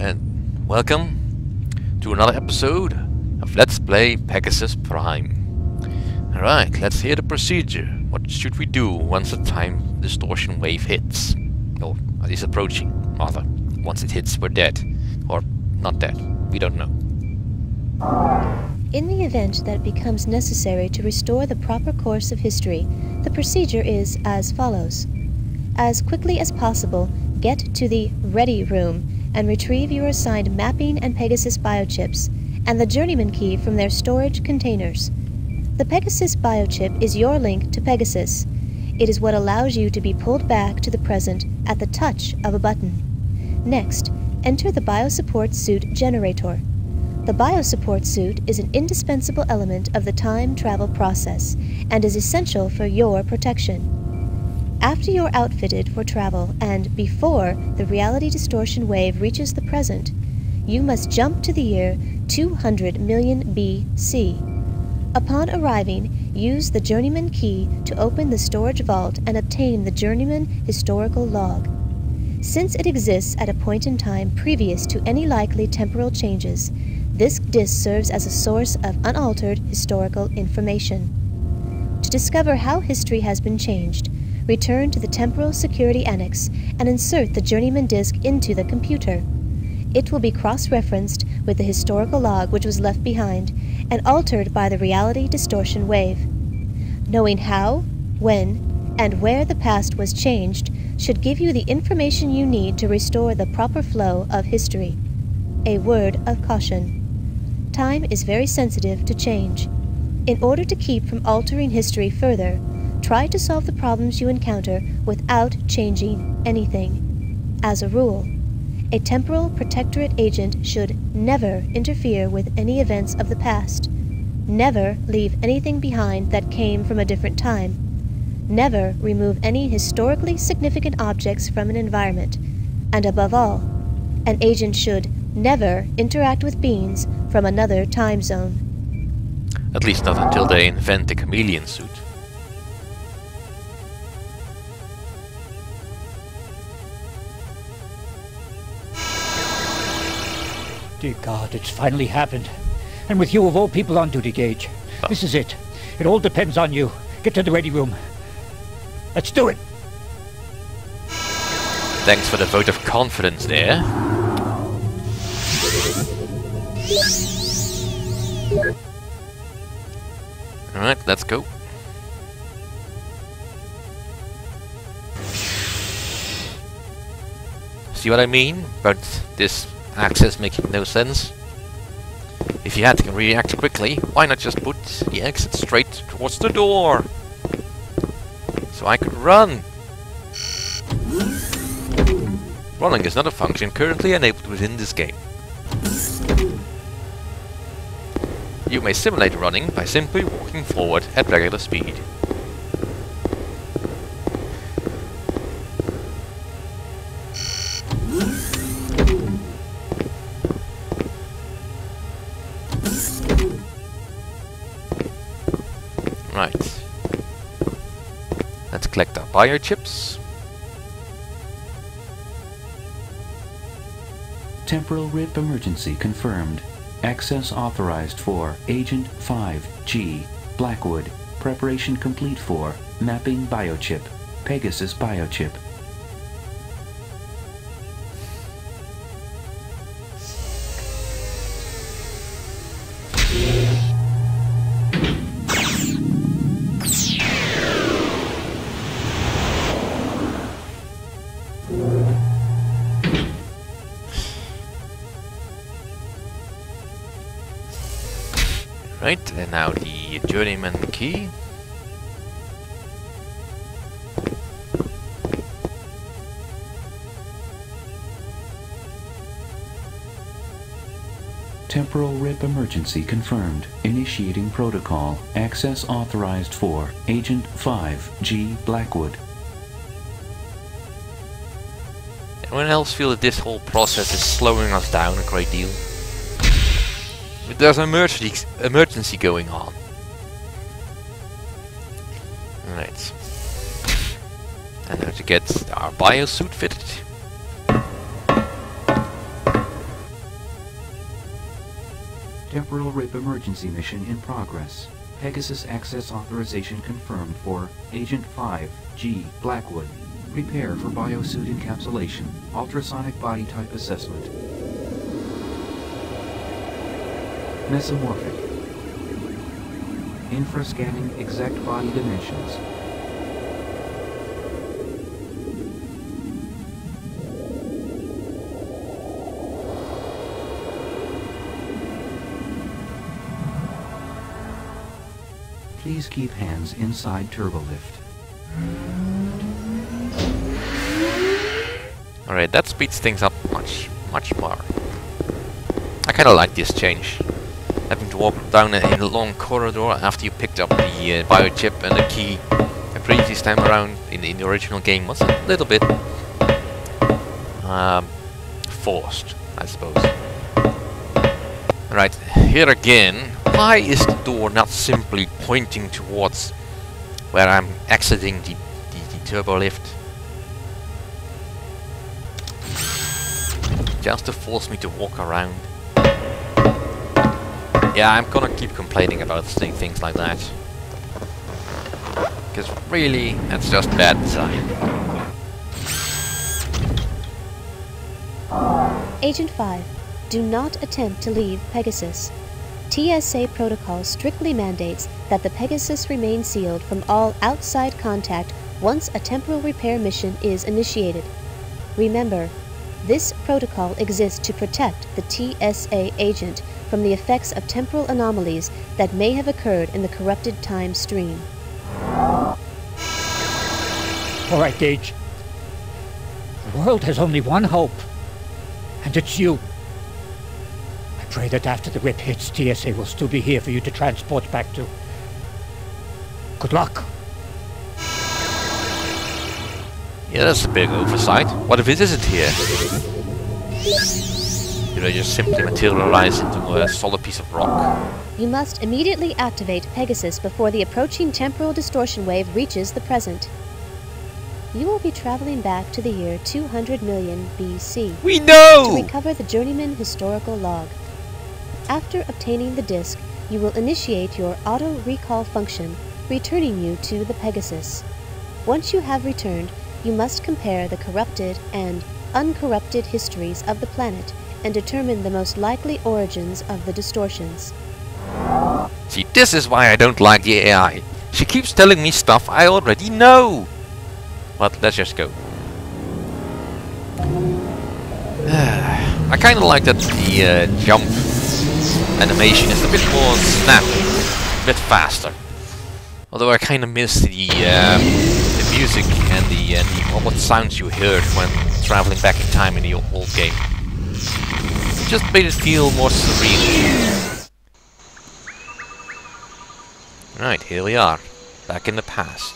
and welcome to another episode of Let's Play Pegasus Prime. Alright, let's hear the procedure. What should we do once the time distortion wave hits? Or is approaching, rather. Once it hits, we're dead. Or not dead. We don't know. In the event that it becomes necessary to restore the proper course of history, the procedure is as follows. As quickly as possible, get to the Ready Room and retrieve your assigned mapping and Pegasus biochips, and the Journeyman key from their storage containers. The Pegasus biochip is your link to Pegasus. It is what allows you to be pulled back to the present at the touch of a button. Next, enter the Biosupport Suit generator. The Biosupport Suit is an indispensable element of the time travel process and is essential for your protection. After you're outfitted for travel and before the reality distortion wave reaches the present, you must jump to the year 200 million BC. Upon arriving, use the Journeyman key to open the storage vault and obtain the Journeyman historical log. Since it exists at a point in time previous to any likely temporal changes, this disk serves as a source of unaltered historical information. To discover how history has been changed, return to the Temporal Security Annex and insert the Journeyman disk into the computer. It will be cross-referenced with the historical log which was left behind and altered by the reality distortion wave. Knowing how, when, and where the past was changed should give you the information you need to restore the proper flow of history. A word of caution. Time is very sensitive to change. In order to keep from altering history further, try to solve the problems you encounter without changing anything. As a rule, a temporal protectorate agent should never interfere with any events of the past, never leave anything behind that came from a different time, never remove any historically significant objects from an environment, and above all, an agent should never interact with beings from another time zone. At least not until they invent the chameleon suit. Dear God, it's finally happened. And with you of all people on duty, Gage. This is it. It all depends on you. Get to the Ready Room. Let's do it! Thanks for the vote of confidence there. Alright, let's go. See what I mean about this access making no sense? If you had to react quickly, why not just put the exit straight towards the door? So I could run! Running is not a function currently enabled within this game. You may simulate running by simply walking forward at regular speed. Right. Let's collect our biochips. Temporal rip emergency confirmed. Access authorized for Agent 5G Blackwood. Preparation complete for mapping biochip. Pegasus biochip. Right, and now the Journeyman key. Temporal rip emergency confirmed. Initiating protocol. Access authorized for Agent 5G Blackwood. Anyone else feel that this whole process is slowing us down a great deal? But there's an emergency going on. Alright. And now to get our biosuit fitted. Temporal RIP emergency mission in progress. Pegasus access authorization confirmed for Agent 5G Blackwood. Prepare for biosuit encapsulation. Ultrasonic body type assessment. Mesomorphic. Infrascanning exact body dimensions. Please keep hands inside turbolift. Alright, that speeds things up much more. I kinda like this change. Having to walk down in a long corridor after you picked up the biochip and the key the previous time around in the original game was a little bit forced, I suppose. Right, here again, why is the door not simply pointing towards where I'm exiting the turbo lift? Just to force me to walk around. Yeah, I'm gonna keep complaining about things like that. Because really, that's just bad design. Agent 5, do not attempt to leave Pegasus. TSA protocol strictly mandates that the Pegasus remain sealed from all outside contact once a temporal repair mission is initiated. Remember, this protocol exists to protect the TSA agent from the effects of temporal anomalies that may have occurred in the corrupted time stream. All right, Gage. The world has only one hope, and it's you. I pray that after the rip hits, TSA will still be here for you to transport back to. Good luck. Yeah, that's a big oversight. What if it isn't here? Did I just simply materialize into a solid piece of rock? You must immediately activate Pegasus before the approaching temporal distortion wave reaches the present. You will be traveling back to the year 200 million BC. We know! To recover the Journeyman historical log. After obtaining the disk, you will initiate your auto-recall function, returning you to the Pegasus. Once you have returned, you must compare the corrupted and uncorrupted histories of the planet and determine the most likely origins of the distortions. See, this is why I don't like the AI. She keeps telling me stuff I already know. But let's just go. I kind of like that the jump animation is a bit more snappy, a bit faster. Although I kind of miss the music and what sounds you heard when traveling back in time in the old game. It just made it feel more surreal. Right, here we are, back in the past.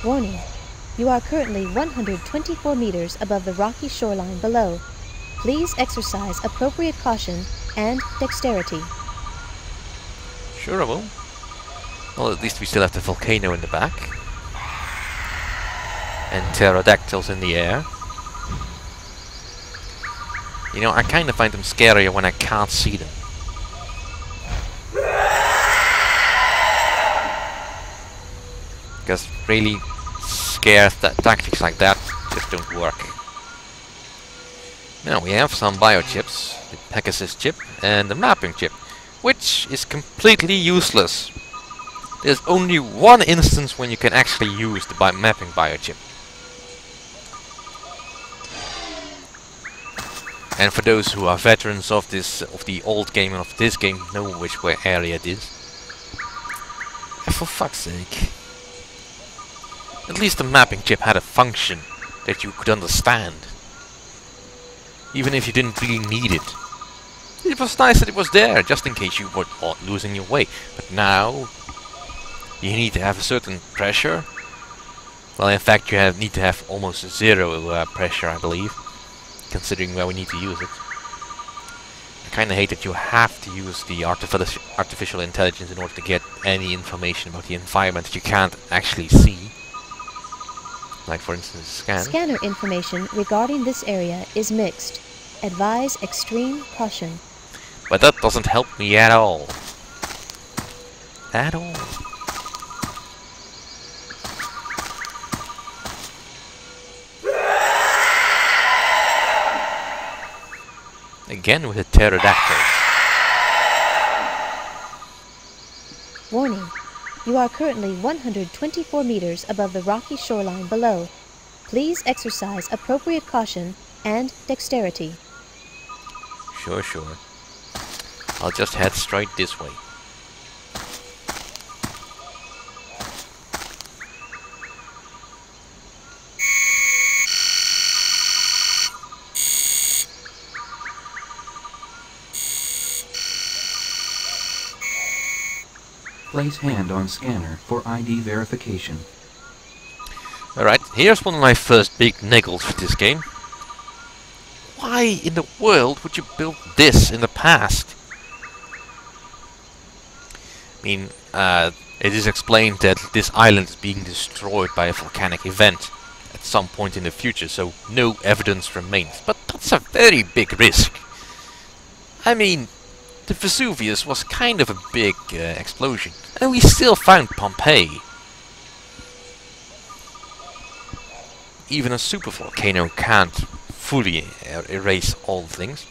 Warning. You are currently 124 meters above the rocky shoreline below. Please exercise appropriate caution and dexterity. Sure I will. Well, at least we still have the volcano in the back. And pterodactyls in the air. You know, I kind of find them scarier when I can't see them. Because really scare tactics like that just don't work. Now we have some biochips, the Pegasus chip and the mapping chip, which is completely useless. There's only one instance when you can actually use the mapping biochip. And for those who are veterans of the old game and of this game, know which area it is. And for fuck's sake. At least the mapping chip had a function that you could understand. Even if you didn't really need it. It was nice that it was there, just in case you were losing your way. But now, you need to have a certain pressure. Well, in fact, you need to have almost zero pressure, I believe. Considering where we need to use it. I kinda hate that you have to use the artificial intelligence in order to get any information about the environment that you can't actually see. Like for instance, scan. Scanner information regarding this area is mixed. Advise extreme caution. But that doesn't help me at all. At all. Again with the pterodactyls. Warning. You are currently 124 meters above the rocky shoreline below. Please exercise appropriate caution and dexterity. Sure, sure. I'll just head straight this way. Place hand on scanner for ID verification. Alright, here's one of my first big niggles with this game. Why in the world would you build this in the past? I mean, it is explained that this island is being destroyed by a volcanic event at some point in the future, so no evidence remains. But that's a very big risk. I mean, the Vesuvius was kind of a big explosion, and we still found Pompeii. Even a supervolcano can't fully erase all things.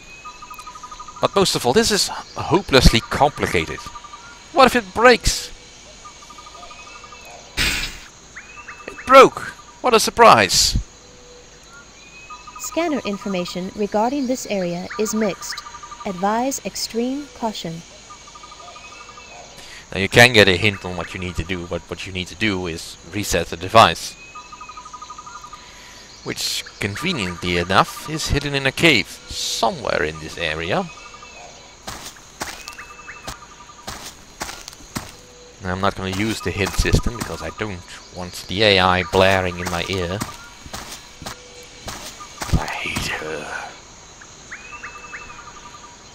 But most of all, this is hopelessly complicated. What if it breaks? It broke! What a surprise! Scanner information regarding this area is mixed. Advise extreme caution. Now you can get a hint on what you need to do, but what you need to do is reset the device. Which, conveniently enough, is hidden in a cave somewhere in this area. Now, I'm not going to use the hint system because I don't want the AI blaring in my ear. I hate her.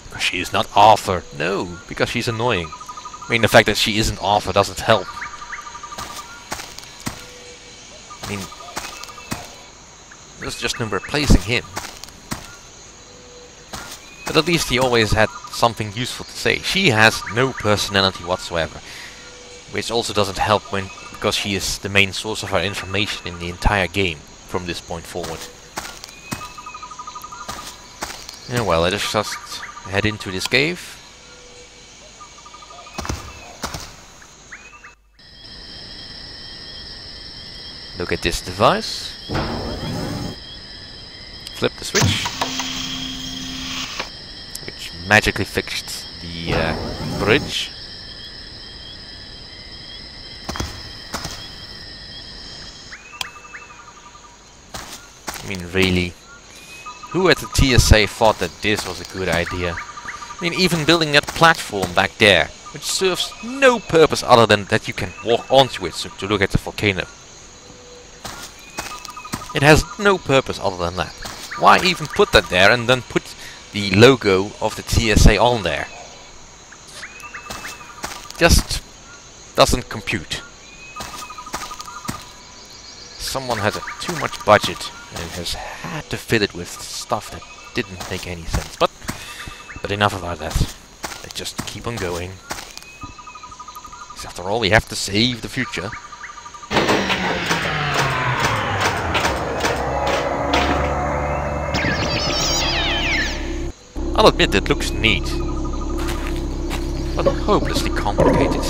Because she is not Arthur. No, because she's annoying. I mean, the fact that she isn't Arthur doesn't help. I mean, there's just no replacing him. But at least he always had something useful to say. She has no personality whatsoever. Which also doesn't help because she is the main source of our information in the entire game from this point forward. Yeah, well, let us just head into this cave. Look at this device. Flip the switch. Which magically fixed the bridge. I mean, really, who at the TSA thought that this was a good idea? I mean, even building that platform back there, which serves no purpose other than that you can walk onto it to look at the volcano. It has no purpose other than that. Why even put that there and then put the logo of the TSA on there? Just doesn't compute. Someone has too much budget and has had to fill it with stuff that didn't make any sense. But enough about that. Let's just keep on going. Because after all, we have to save the future. I'll admit it looks neat, but hopelessly complicated.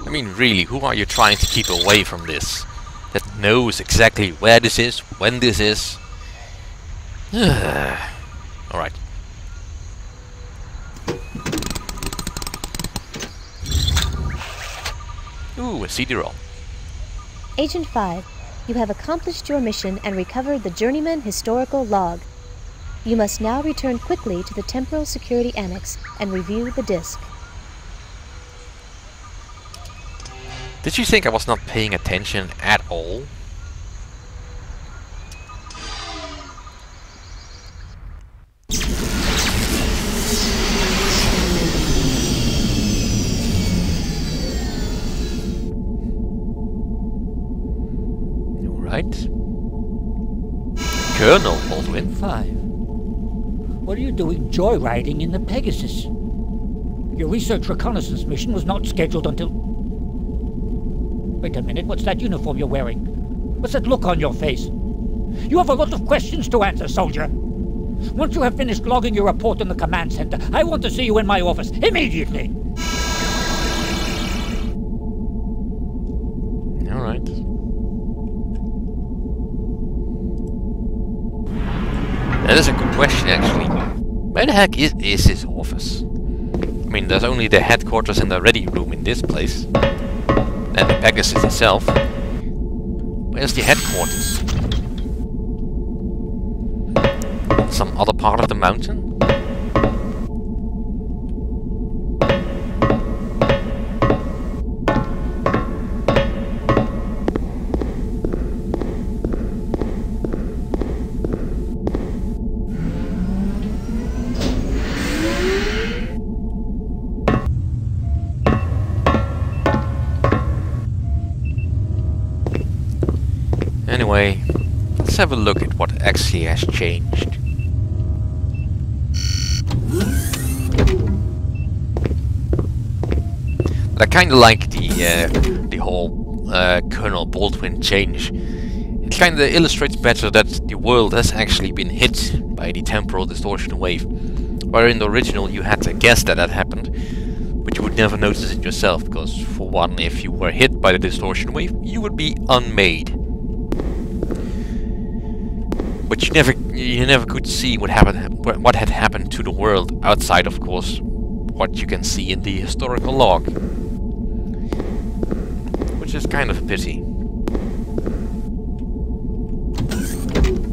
I mean, really, who are you trying to keep away from this? That knows exactly where this is, when this is. Alright. Ooh, a CD-ROM. Agent 5, you have accomplished your mission and recovered the Journeyman historical log. You must now return quickly to the Temporal Security Annex and review the disk. Did you think I was not paying attention at all? Alright. Colonel Baldwin. 5. What are you doing joyriding in the Pegasus? Your research reconnaissance mission was not scheduled until... Wait a minute, what's that uniform you're wearing? What's that look on your face? You have a lot of questions to answer, soldier. Once you have finished logging your report in the command center, I want to see you in my office, immediately! Alright. That is a good question, actually. Where the heck is his office? I mean, there's only the headquarters and the ready room in this place. And the Pegasus itself. Where's the headquarters? Some other part of the mountain? Anyway, let's have a look at what actually has changed. But I kinda like the whole Colonel Baldwin change. It kinda illustrates better that the world has actually been hit by the temporal distortion wave. Where in the original you had to guess that that happened, but you would never notice it yourself, because for one, if you were hit by the distortion wave, you would be unmade. But you never could see what had happened to the world outside, of course, what you can see in the historical log, which is kind of a pity.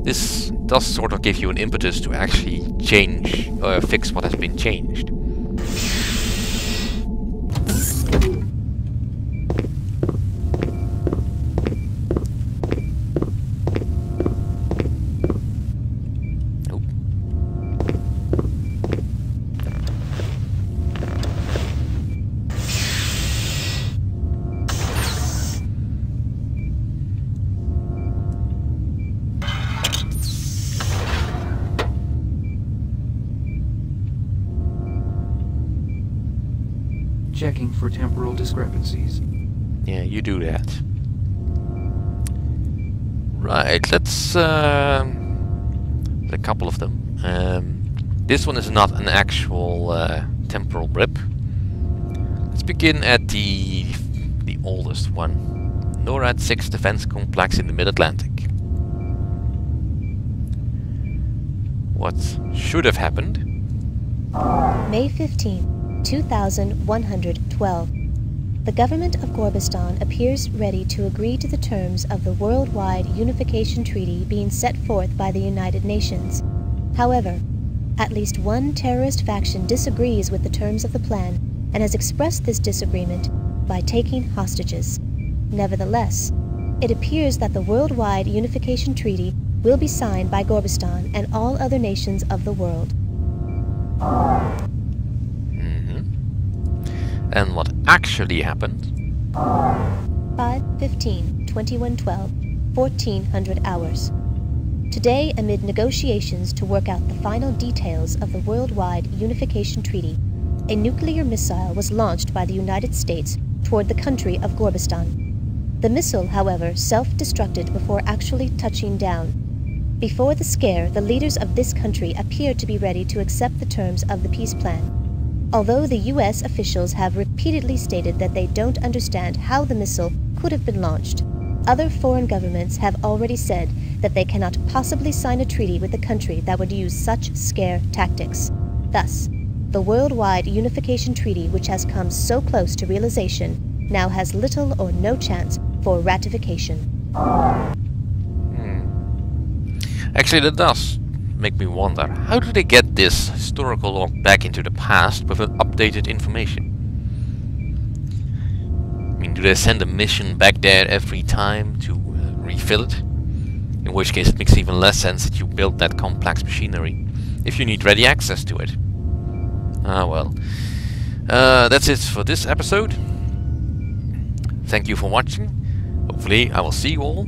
This does sort of give you an impetus to actually change, fix what has been changed. Checking for temporal discrepancies. Yeah, you do that. Right, let's... a couple of them. This one is not an actual temporal rip. Let's begin at the oldest one. NORAD 6 Defense Complex in the Mid-Atlantic. What should have happened? May 15, 2112. The government of Gorbistan appears ready to agree to the terms of the Worldwide Unification Treaty being set forth by the United Nations. However, at least one terrorist faction disagrees with the terms of the plan and has expressed this disagreement by taking hostages. Nevertheless, it appears that the Worldwide Unification Treaty will be signed by Gorbistan and all other nations of the world. And what actually happened? 5/15/2112, 1400 hours. Today, amid negotiations to work out the final details of the Worldwide Unification Treaty, a nuclear missile was launched by the United States toward the country of Gorbistan. The missile, however, self-destructed before actually touching down. Before the scare, the leaders of this country appeared to be ready to accept the terms of the peace plan. Although the U.S. officials have repeatedly stated that they don't understand how the missile could have been launched, other foreign governments have already said that they cannot possibly sign a treaty with a country that would use such scare tactics. Thus, the Worldwide Unification Treaty, which has come so close to realization, now has little or no chance for ratification. Actually, that does make me wonder, how do they get this historical log back into the past with updated information? I mean, do they send a mission back there every time to refill it? In which case it makes even less sense that you build that complex machinery, if you need ready access to it. Ah well. That's it for this episode. Thank you for watching. Hopefully I will see you all